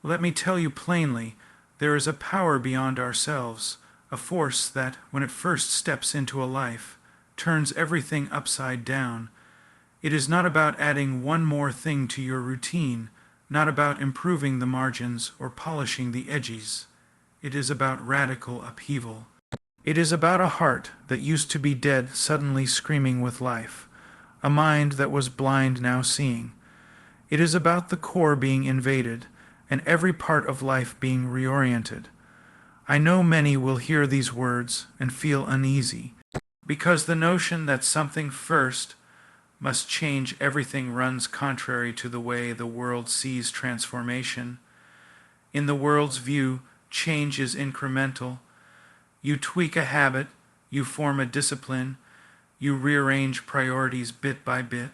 Let me tell you plainly, there is a power beyond ourselves, a force that, when it first steps into a life, turns everything upside down. It is not about adding one more thing to your routine, not about improving the margins or polishing the edges. It is about radical upheaval. It is about a heart that used to be dead suddenly screaming with life, a mind that was blind now seeing. It is about the core being invaded, and every part of life being reoriented. I know many will hear these words and feel uneasy, because the notion that something first must change everything runs contrary to the way the world sees transformation. In the world's view, change is incremental. You tweak a habit, you form a discipline, you rearrange priorities bit by bit.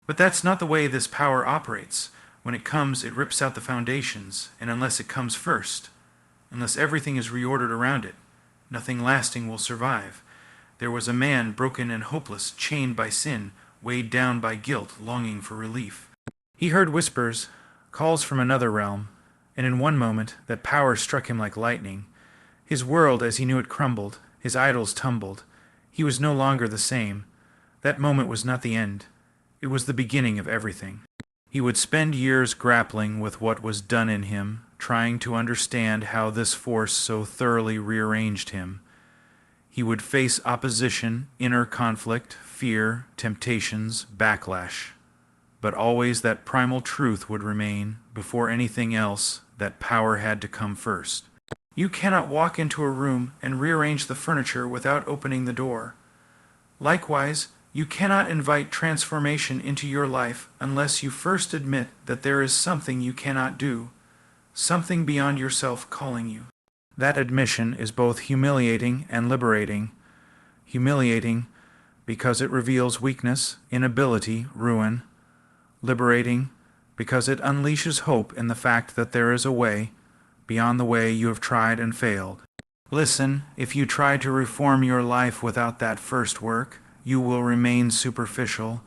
But that's not the way this power operates. When it comes, it rips out the foundations, and unless it comes first, unless everything is reordered around it, nothing lasting will survive. There was a man broken and hopeless, chained by sin, weighed down by guilt, longing for relief. He heard whispers, calls from another realm, and in one moment that power struck him like lightning. His world as he knew it crumbled, his idols tumbled. He was no longer the same. That moment was not the end. It was the beginning of everything. He would spend years grappling with what was done in him, trying to understand how this force so thoroughly rearranged him. He would face opposition, inner conflict, fear, temptations, backlash. But always that primal truth would remain. Before anything else, that power had to come first. You cannot walk into a room and rearrange the furniture without opening the door. Likewise, you cannot invite transformation into your life unless you first admit that there is something you cannot do, something beyond yourself calling you. That admission is both humiliating and liberating. Humiliating because it reveals weakness, inability, ruin. Liberating because it unleashes hope in the fact that there is a way beyond the way you have tried and failed. Listen, if you try to reform your life without that first work, you will remain superficial.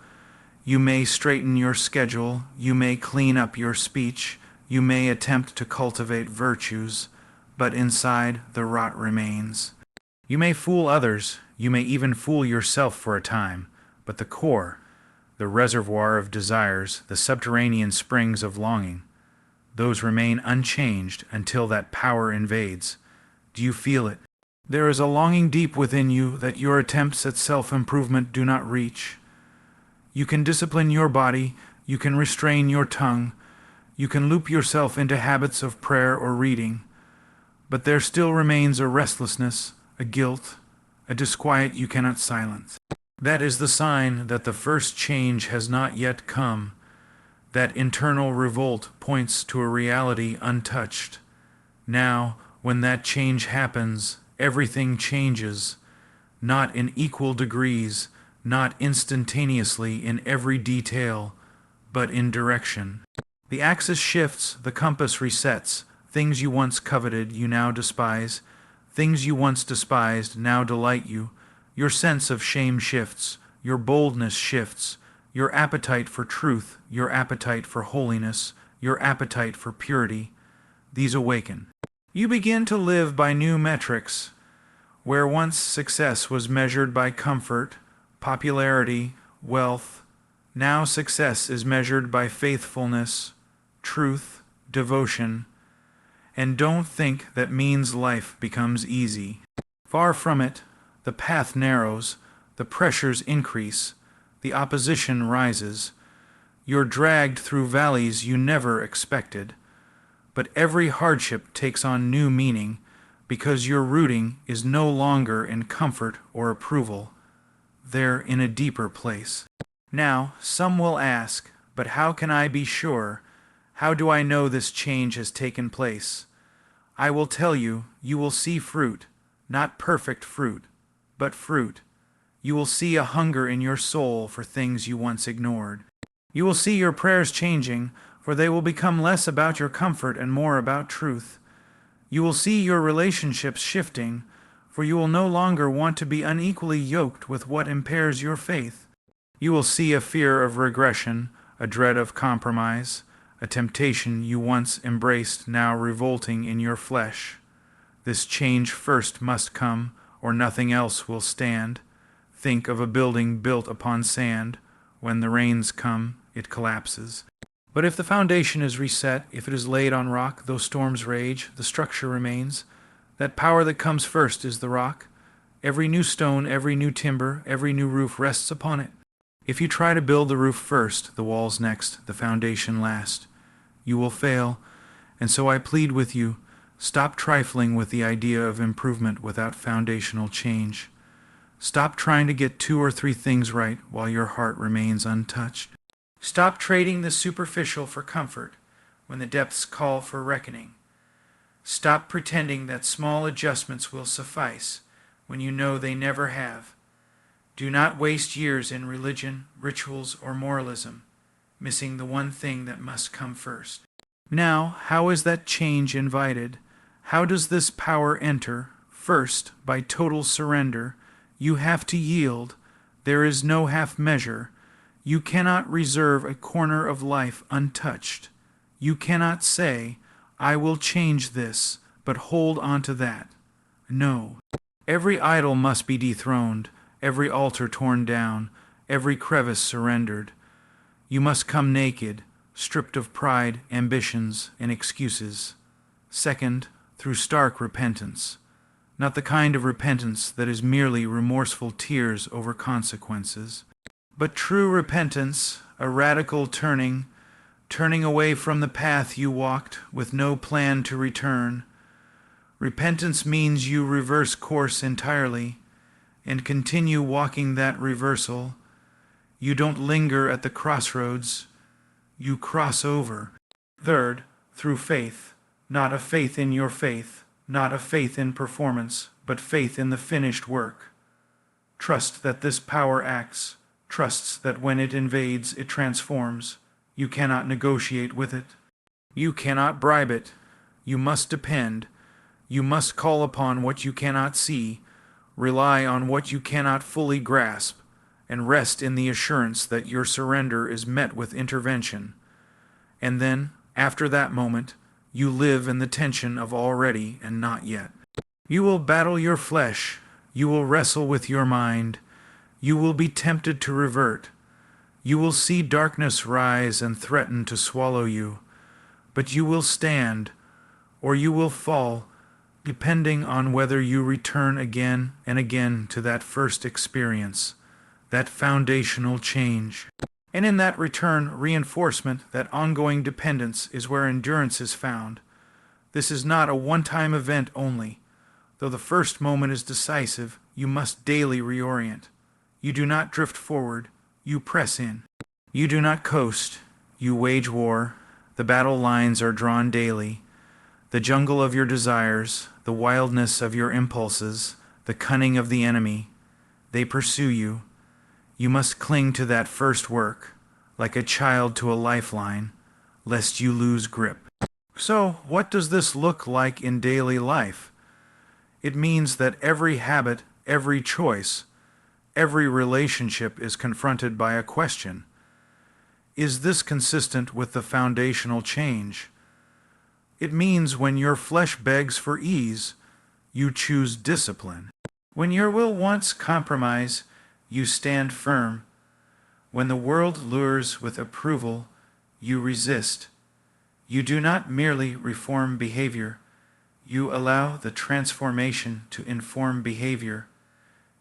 You may straighten your schedule, you may clean up your speech, you may attempt to cultivate virtues, but inside the rot remains. You may fool others, you may even fool yourself for a time, but the core, the reservoir of desires, the subterranean springs of longing, those remain unchanged until that power invades. Do you feel it? There is a longing deep within you that your attempts at self-improvement do not reach. You can discipline your body, you can restrain your tongue, you can loop yourself into habits of prayer or reading, but there still remains a restlessness, a guilt, a disquiet you cannot silence. That is the sign that the first change has not yet come. That internal revolt points to a reality untouched. Now, when that change happens, everything changes, not in equal degrees, not instantaneously in every detail, but in direction. The axis shifts, the compass resets. Things you once coveted, you now despise. Things you once despised now delight you. Your sense of shame shifts, your boldness shifts, your appetite for truth, your appetite for holiness, your appetite for purity. These awaken. You begin to live by new metrics. Where once success was measured by comfort, popularity, wealth, now success is measured by faithfulness, truth, devotion. And don't think that means life becomes easy. Far from it. The path narrows, the pressures increase, the opposition rises. You're dragged through valleys you never expected. But every hardship takes on new meaning because your rooting is no longer in comfort or approval. They're in a deeper place. Now, some will ask, but how can I be sure? How do I know this change has taken place? I will tell you, you will see fruit, not perfect fruit, but fruit. You will see a hunger in your soul for things you once ignored. You will see your prayers changing, for they will become less about your comfort and more about truth. You will see your relationships shifting, for you will no longer want to be unequally yoked with what impairs your faith. You will see a fear of regression, a dread of compromise, a temptation you once embraced now revolting in your flesh. This change first must come, or nothing else will stand. Think of a building built upon sand. When the rains come, it collapses. But if the foundation is reset, if it is laid on rock, though storms rage, the structure remains. That power that comes first is the rock. Every new stone, every new timber, every new roof rests upon it. If you try to build the roof first, the walls next, the foundation last, you will fail. And so I plead with you, stop trifling with the idea of improvement without foundational change. Stop trying to get 2 or 3 things right while your heart remains untouched. Stop trading the superficial for comfort when the depths call for reckoning. Stop pretending that small adjustments will suffice when you know they never have. Do not waste years in religion, rituals, or moralism, missing the one thing that must come first. Now, how is that change invited? How does this power enter? First, by total surrender. You have to yield. There is no half measure. You cannot reserve a corner of life untouched. You cannot say, I will change this, but hold on to that. No. Every idol must be dethroned, every altar torn down, every crevice surrendered. You must come naked, stripped of pride, ambitions, and excuses. Second, through stark repentance. Not the kind of repentance that is merely remorseful tears over consequences, but true repentance, a radical turning away from the path you walked with no plan to return. Repentance means you reverse course entirely and continue walking that reversal. You don't linger at the crossroads, you cross over. Third, through faith, not a faith in your faith, not a faith in performance, but faith in the finished work. Trust that this power acts, trusts that when it invades, it transforms. You cannot negotiate with it. You cannot bribe it. You must depend. You must call upon what you cannot see, rely on what you cannot fully grasp, and rest in the assurance that your surrender is met with intervention. And then, after that moment, you live in the tension of already and not yet. You will battle your flesh. You will wrestle with your mind. You will be tempted to revert. You will see darkness rise and threaten to swallow you. But you will stand, or you will fall, depending on whether you return again and again to that first experience, that foundational change. And in that return reinforcement, that ongoing dependence, is where endurance is found. This is not a one-time event only. Though the first moment is decisive, you must daily reorient. You do not drift forward, you press in. You do not coast, you wage war. The battle lines are drawn daily. The jungle of your desires, the wildness of your impulses, the cunning of the enemy, they pursue you. You must cling to that first work, like a child to a lifeline, lest you lose grip. So, what does this look like in daily life? It means that every habit, every choice, every relationship is confronted by a question. Is this consistent with the foundational change? It means when your flesh begs for ease, you choose discipline. When your will wants compromise, you stand firm. When the world lures with approval, you resist. You do not merely reform behavior. You allow the transformation to inform behavior.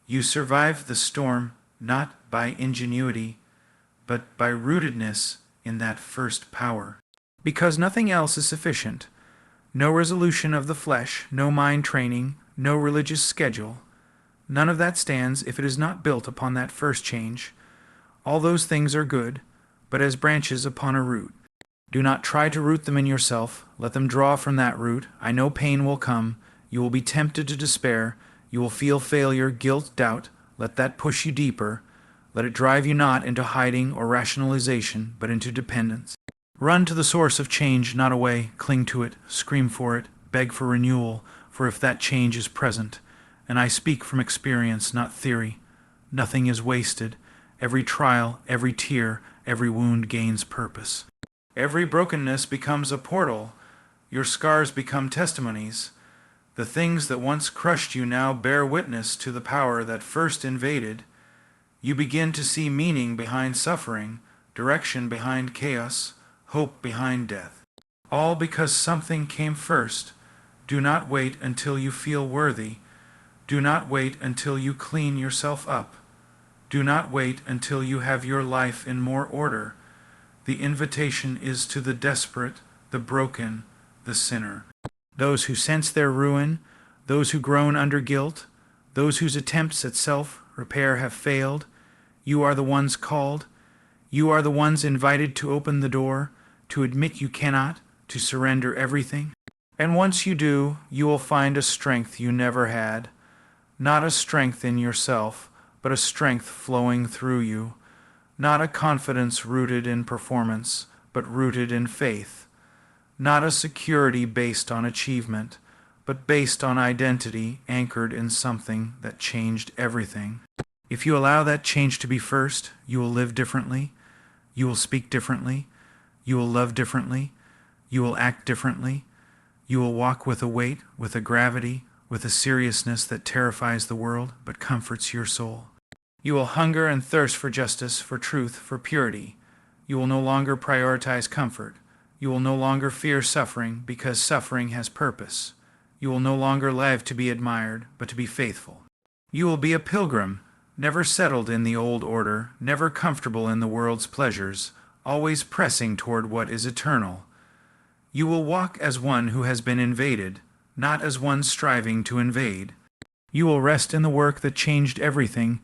You survive the storm not by ingenuity, but by rootedness in that first power. Because nothing else is sufficient. No resolution of the flesh, no mind training, no religious schedule. None of that stands if it is not built upon that first change. All those things are good, but as branches upon a root. Do not try to root them in yourself. Let them draw from that root. I know pain will come. You will be tempted to despair. You will feel failure, guilt, doubt. Let that push you deeper. Let it drive you not into hiding or rationalization, but into dependence. Run to the source of change, not away. Cling to it. Scream for it. Beg for renewal, for if that change is present, and I speak from experience, not theory, nothing is wasted. Every trial, every tear, every wound gains purpose. Every brokenness becomes a portal. Your scars become testimonies. The things that once crushed you now bear witness to the power that first invaded. You begin to see meaning behind suffering, direction behind chaos, hope behind death. All because something came first. Do not wait until you feel worthy. Do not wait until you clean yourself up. Do not wait until you have your life in more order. The invitation is to the desperate, the broken, the sinner. Those who sense their ruin, those who groan under guilt, those whose attempts at self-repair have failed, you are the ones called. You are the ones invited to open the door, to admit you cannot, to surrender everything. And once you do, you will find a strength you never had. Not a strength in yourself, but a strength flowing through you. Not a confidence rooted in performance, but rooted in faith. Not a security based on achievement, but based on identity anchored in something that changed everything. If you allow that change to be first, you will live differently, you will speak differently, you will love differently, you will act differently, you will walk with a weight, with a gravity, with a seriousness that terrifies the world but comforts your soul. You will hunger and thirst for justice, for truth, for purity. You will no longer prioritize comfort. You will no longer fear suffering because suffering has purpose. You will no longer live to be admired, but to be faithful. You will be a pilgrim, never settled in the old order, never comfortable in the world's pleasures, always pressing toward what is eternal. You will walk as one who has been invaded, not as one striving to invade. You will rest in the work that changed everything,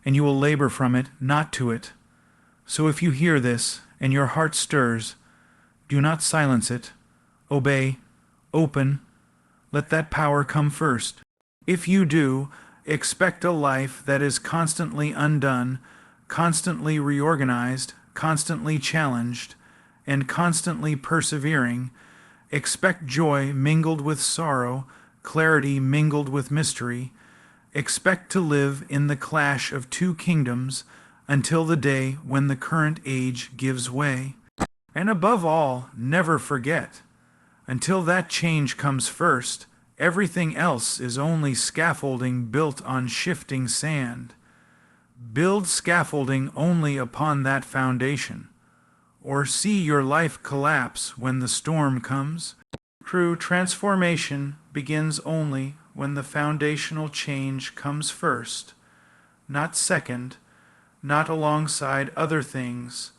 and you will labor from it, not to it. So if you hear this, and your heart stirs, do not silence it. Obey, open, let that power come first. If you do, expect a life that is constantly undone, constantly reorganized, constantly challenged, and constantly persevering. Expect joy mingled with sorrow, clarity mingled with mystery. Expect to live in the clash of two kingdoms until the day when the current age gives way. And above all, never forget, until that change comes first, everything else is only scaffolding built on shifting sand. Build scaffolding only upon that foundation, or see your life collapse when the storm comes. True transformation begins only when the foundational change comes first, not second, not alongside other things,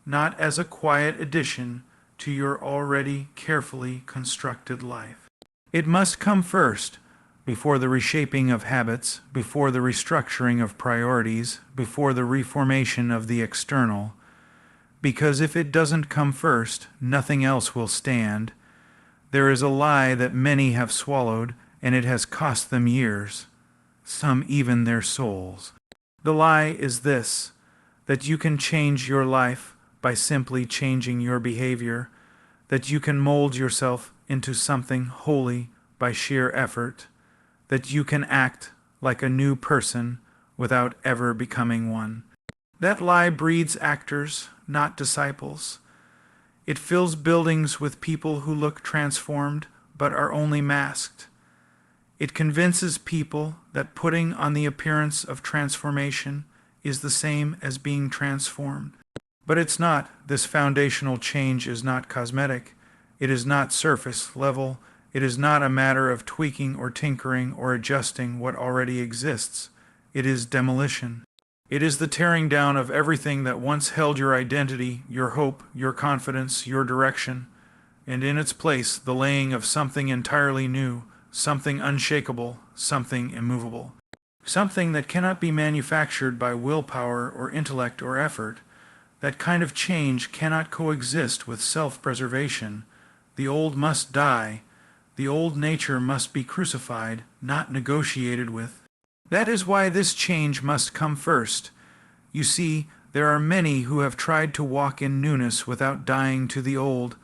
not as a quiet addition to your already carefully constructed life. It must come first, before the reshaping of habits, before the restructuring of priorities, before the reformation of the external. Because if it doesn't come first, nothing else will stand. There is a lie that many have swallowed, and it has cost them years, some even their souls. The lie is this, that you can change your life by simply changing your behavior, that you can mold yourself into something holy by sheer effort, that you can act like a new person without ever becoming one. That lie breeds actors, not disciples. It fills buildings with people who look transformed but are only masked. It convinces people that putting on the appearance of transformation is the same as being transformed. But it's not. This foundational change is not cosmetic. It is not surface level. It is not a matter of tweaking or tinkering or adjusting what already exists. It is demolition. It is the tearing down of everything that once held your identity, your hope, your confidence, your direction, and in its place the laying of something entirely new, something unshakable, something immovable. Something that cannot be manufactured by willpower or intellect or effort. That kind of change cannot coexist with self-preservation. The old must die. The old nature must be crucified, not negotiated with. That is why this change must come first. You see, there are many who have tried to walk in newness without dying to the old.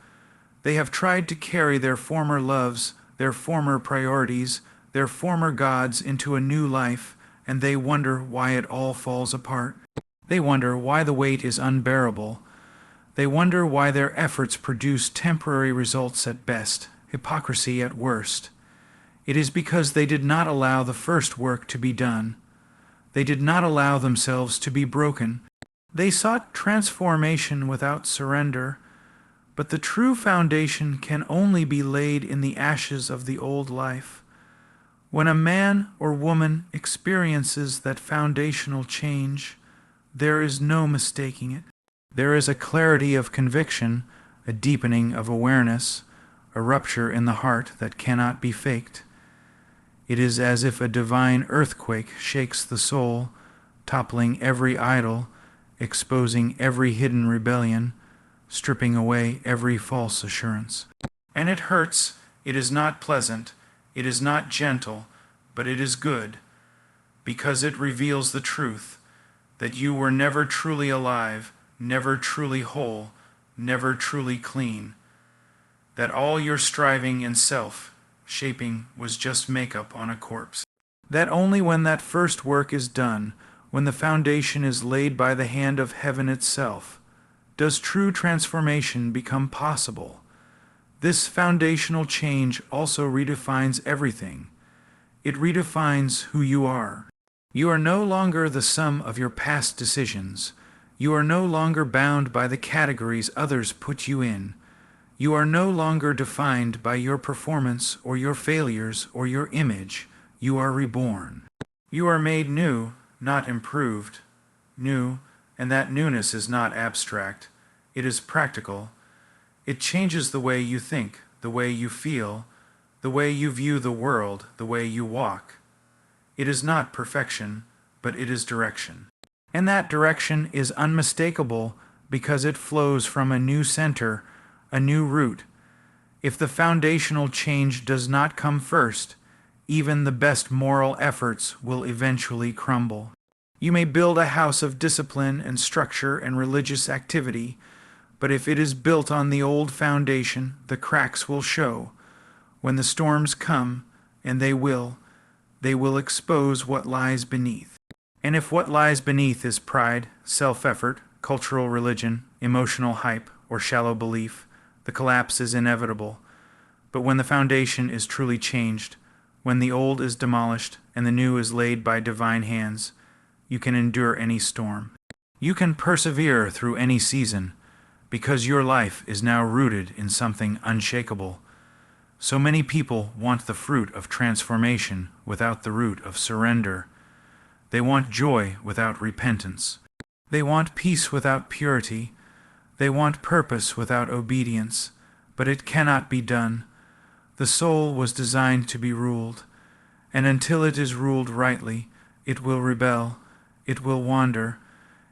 They have tried to carry their former loves, their former priorities, their former gods into a new life, and they wonder why it all falls apart. They wonder why the weight is unbearable. They wonder why their efforts produce temporary results at best, hypocrisy at worst. It is because they did not allow the first work to be done. They did not allow themselves to be broken. They sought transformation without surrender, but the true foundation can only be laid in the ashes of the old life. When a man or woman experiences that foundational change, there is no mistaking it. There is a clarity of conviction, a deepening of awareness, a rupture in the heart that cannot be faked. It is as if a divine earthquake shakes the soul, toppling every idol, exposing every hidden rebellion, stripping away every false assurance. And it hurts, it is not pleasant, it is not gentle, but it is good, because it reveals the truth, that you were never truly alive, never truly whole, never truly clean, that all your striving and self-shaping was just makeup on a corpse. That only when that first work is done, when the foundation is laid by the hand of heaven itself, does true transformation become possible. This foundational change also redefines everything. It redefines who you are. You are no longer the sum of your past decisions. You are no longer bound by the categories others put you in. You are no longer defined by your performance or your failures or your image. You are reborn. You are made new, not improved. New, and that newness is not abstract. It is practical. It changes the way you think, the way you feel, the way you view the world, the way you walk. It is not perfection, but it is direction. And that direction is unmistakable because it flows from a new center, a new root. If the foundational change does not come first, even the best moral efforts will eventually crumble. You may build a house of discipline and structure and religious activity, but if it is built on the old foundation, the cracks will show. When the storms come, and they will expose what lies beneath. And if what lies beneath is pride, self-effort, cultural religion, emotional hype, or shallow belief, the collapse is inevitable. But when the foundation is truly changed, when the old is demolished and the new is laid by divine hands, you can endure any storm. You can persevere through any season, because your life is now rooted in something unshakable. So many people want the fruit of transformation without the root of surrender. They want joy without repentance. They want peace without purity. They want purpose without obedience. But it cannot be done. The soul was designed to be ruled, and until it is ruled rightly, it will rebel, it will wander,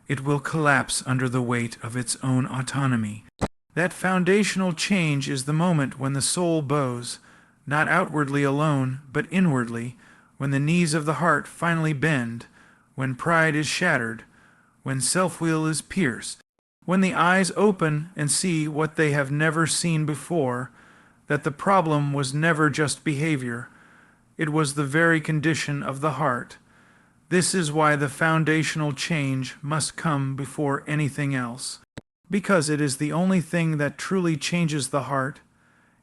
it will collapse under the weight of its own autonomy. That foundational change is the moment when the soul bows, not outwardly alone, but inwardly, when the knees of the heart finally bend, when pride is shattered, when self-will is pierced, when the eyes open and see what they have never seen before, that the problem was never just behavior, it was the very condition of the heart. This is why the foundational change must come before anything else. Because it is the only thing that truly changes the heart.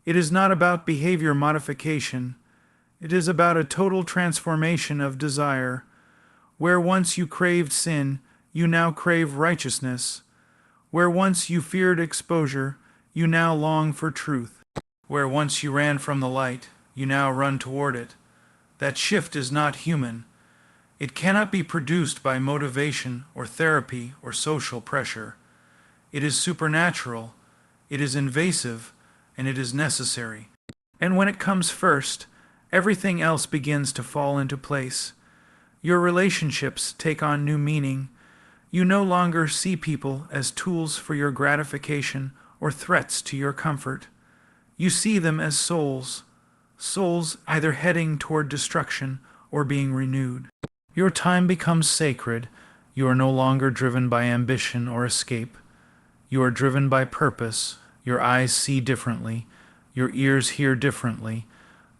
It is not about behavior modification. It is about a total transformation of desire. Where once you craved sin, you now crave righteousness. Where once you feared exposure, you now long for truth. Where once you ran from the light, you now run toward it. That shift is not human. It cannot be produced by motivation or therapy or social pressure. It is supernatural, it is invasive, and it is necessary. And when it comes first, everything else begins to fall into place. Your relationships take on new meaning. You no longer see people as tools for your gratification or threats to your comfort. You see them as souls either heading toward destruction or being renewed. Your time becomes sacred. You are no longer driven by ambition or escape. You are driven by purpose. Your eyes see differently. Your ears hear differently.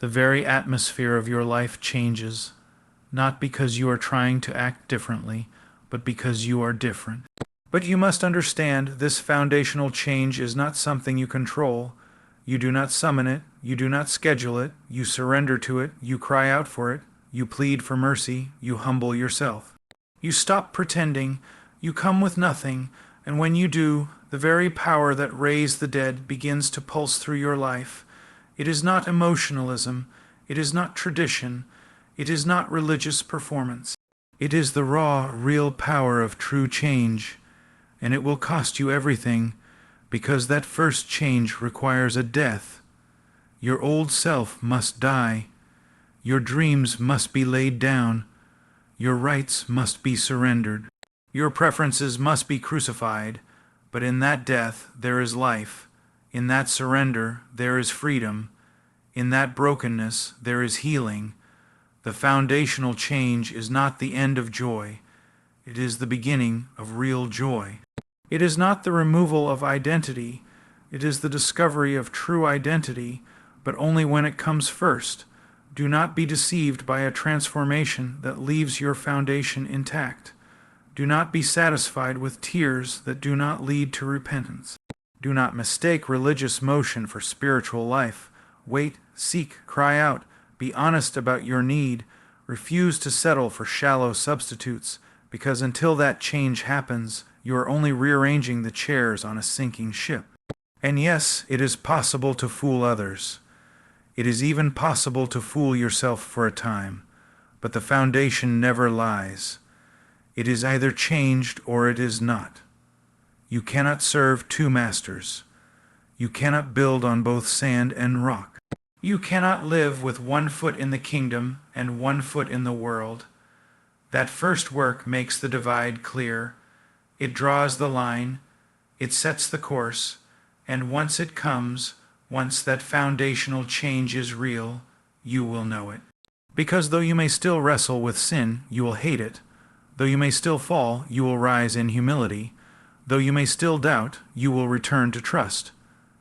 The very atmosphere of your life changes, not because you are trying to act differently, but because you are different. But you must understand this foundational change is not something you control. You do not summon it, you do not schedule it, you surrender to it, you cry out for it, you plead for mercy, you humble yourself. You stop pretending, you come with nothing, and when you do, the very power that raised the dead begins to pulse through your life. It is not emotionalism, it is not tradition, it is not religious performance. It is the raw, real power of true change, and it will cost you everything, because that first change requires a death. Your old self must die. Your dreams must be laid down. Your rights must be surrendered. Your preferences must be crucified. But in that death there is life. In that surrender there is freedom. In that brokenness there is healing. The foundational change is not the end of joy. It is the beginning of real joy. It is not the removal of identity. It is the discovery of true identity, but only when it comes first. Do not be deceived by a transformation that leaves your foundation intact. Do not be satisfied with tears that do not lead to repentance. Do not mistake religious motion for spiritual life. Wait, seek, cry out. Be honest about your need. Refuse to settle for shallow substitutes, because until that change happens, you are only rearranging the chairs on a sinking ship. And yes, it is possible to fool others. It is even possible to fool yourself for a time, but the foundation never lies. It is either changed or it is not. You cannot serve two masters. You cannot build on both sand and rock. You cannot live with 1 foot in the kingdom and 1 foot in the world. That first work makes the divide clear. It draws the line, it sets the course, and once it comes, once that foundational change is real, you will know it. Because though you may still wrestle with sin, you will hate it. Though you may still fall, you will rise in humility. Though you may still doubt, you will return to trust.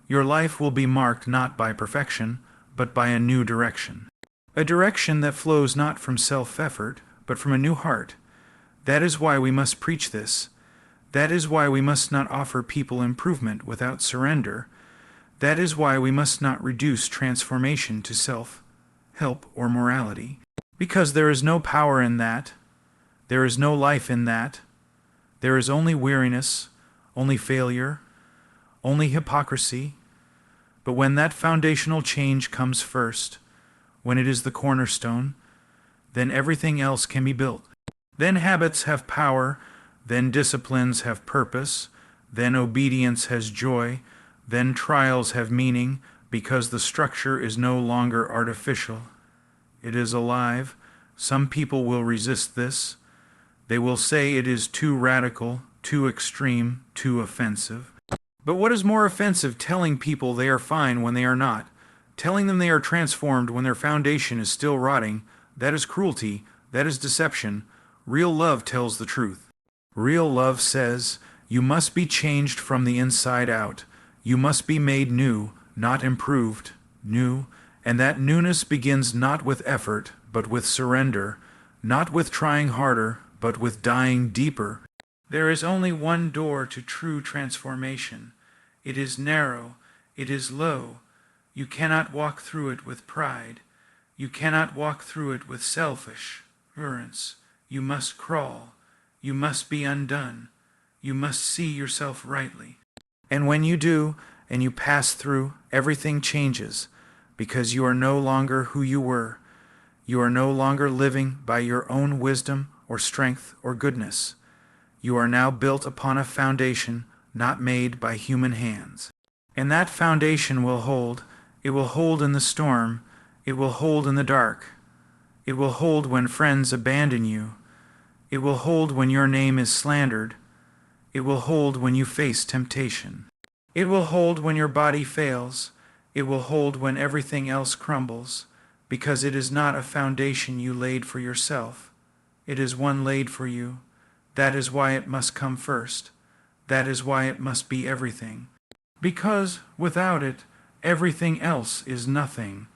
Your life will be marked not by perfection, but by a new direction. A direction that flows not from self-effort, but from a new heart. That is why we must preach this. That is why we must not offer people improvement without surrender. That is why we must not reduce transformation to self-help or morality. Because there is no power in that. There is no life in that. There is only weariness, only failure, only hypocrisy. But when that foundational change comes first, when it is the cornerstone, then everything else can be built. Then habits have power, then disciplines have purpose, then obedience has joy, then trials have meaning, because the structure is no longer artificial. It is alive. Some people will resist this. They will say it is too radical, too extreme, too offensive. But what is more offensive, telling people they are fine when they are not? Telling them they are transformed when their foundation is still rotting? That is cruelty. That is deception. Real love tells the truth. Real love says, you must be changed from the inside out. You must be made new, not improved, new. And that newness begins not with effort, but with surrender, not with trying harder, but with dying deeper. There is only one door to true transformation. It is narrow, it is low. You cannot walk through it with pride. You cannot walk through it with selfish ignorance. You must crawl. You must be undone. You must see yourself rightly. And when you do, and you pass through, everything changes, because you are no longer who you were. You are no longer living by your own wisdom or strength or goodness. You are now built upon a foundation not made by human hands. And that foundation will hold. It will hold in the storm. It will hold in the dark. It will hold when friends abandon you. It will hold when your name is slandered. It will hold when you face temptation. It will hold when your body fails. It will hold when everything else crumbles, because it is not a foundation you laid for yourself. It is one laid for you. That is why it must come first. That is why it must be everything. Because without it, everything else is nothing.